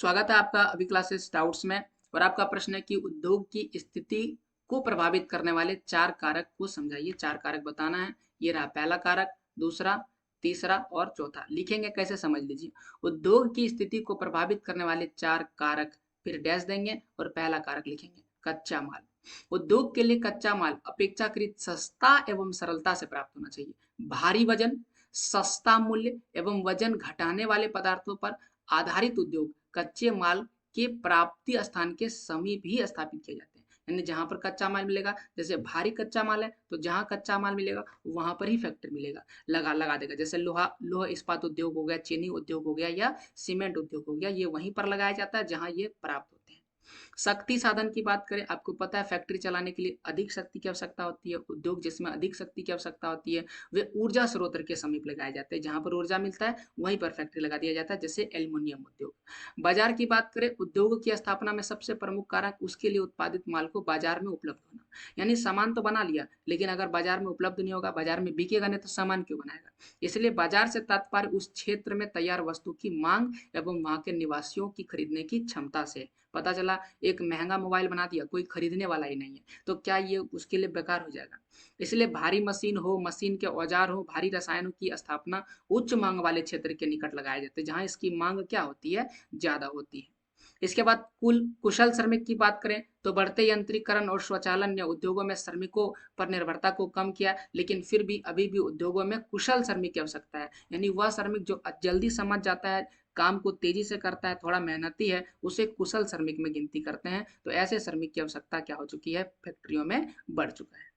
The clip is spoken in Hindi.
स्वागत है आपका अभी क्लासेस डाउट्स में। और आपका प्रश्न है कि उद्योग की स्थिति को प्रभावित करने वाले चार कारक को समझाइए। चार कारक बताना है। ये रहा पहला कारक, दूसरा, तीसरा और चौथा। लिखेंगे कैसे समझ लीजिए। उद्योग की स्थिति को प्रभावित करने वाले चार कारक, फिर डैश देंगे और पहला कारक लिखेंगे कच्चा माल। उद्योग के लिए कच्चा माल अपेक्षाकृत सस्ता एवं सरलता से प्राप्त होना चाहिए। भारी वजन, सस्ता मूल्य एवं वजन घटाने वाले पदार्थों पर आधारित उद्योग कच्चे माल के प्राप्ति स्थान के समीप ही स्थापित किए जाते हैं। यानी जहां पर कच्चा माल मिलेगा, जैसे भारी कच्चा माल है तो जहां कच्चा माल मिलेगा वहां पर ही फैक्ट्री मिलेगा, लगा लगा देगा। जैसे लोहा इस्पात उद्योग हो गया, चीनी उद्योग हो गया या सीमेंट उद्योग हो गया, ये वहीं पर लगाया जाता है जहां ये प्राप्त होते हैं। शक्ति साधन की बात करें, आपको पता है फैक्ट्री चलाने के लिए अधिक शक्ति की आवश्यकता होती है। उद्योग जिसमें अधिक शक्ति की आवश्यकता होती है वे ऊर्जा स्रोत के समीप लगाए जाते हैं। जहां पर ऊर्जा मिलता है वहीं पर फैक्ट्री लगा दिया जाता है, जैसे एल्युमिनियम उद्योग। बाजार की बात करें, उद्योगों की स्थापना में सबसे प्रमुख कारक उसके लिए उत्पादित माल को बाजार में उपलब्ध होना। यानी सामान तो बना लिया, लेकिन अगर बाजार में उपलब्ध नहीं होगा, बाजार में बिकेगा नहीं, तो सामान क्यों बनाएगा। इसलिए बाजार से तात्पर्य उस क्षेत्र में तैयार वस्तु की मांग एवं वहां के निवासियों की खरीदने की क्षमता से। पता चला एक महंगा मोबाइल बना दिया, कोई खरीदने वाला ही नहीं है, तो क्या ये उसके लिए बेकार हो जाएगा। इसलिए भारी मशीन हो, मशीन के औजार हो, भारी रसायनों की स्थापना उच्च मांग वाले क्षेत्र के निकट लगाए जाते हैं, जहां इसकी मांग क्या होती है, ज्यादा होती है। इसके बाद कुल कुशल श्रमिक की बात करें तो बढ़ते यंत्रीकरण और स्वचालन ने उद्योगों में श्रमिकों पर निर्भरता को कम किया, लेकिन फिर भी अभी भी उद्योगों में कुशल श्रमिक की आवश्यकता है। यानी वह श्रमिक जो जल्दी समझ जाता है, काम को तेजी से करता है, थोड़ा मेहनती है, उसे कुशल श्रमिक में गिनती करते हैं। तो ऐसे श्रमिक की आवश्यकता क्या हो चुकी है, फैक्ट्रियों में बढ़ चुका है।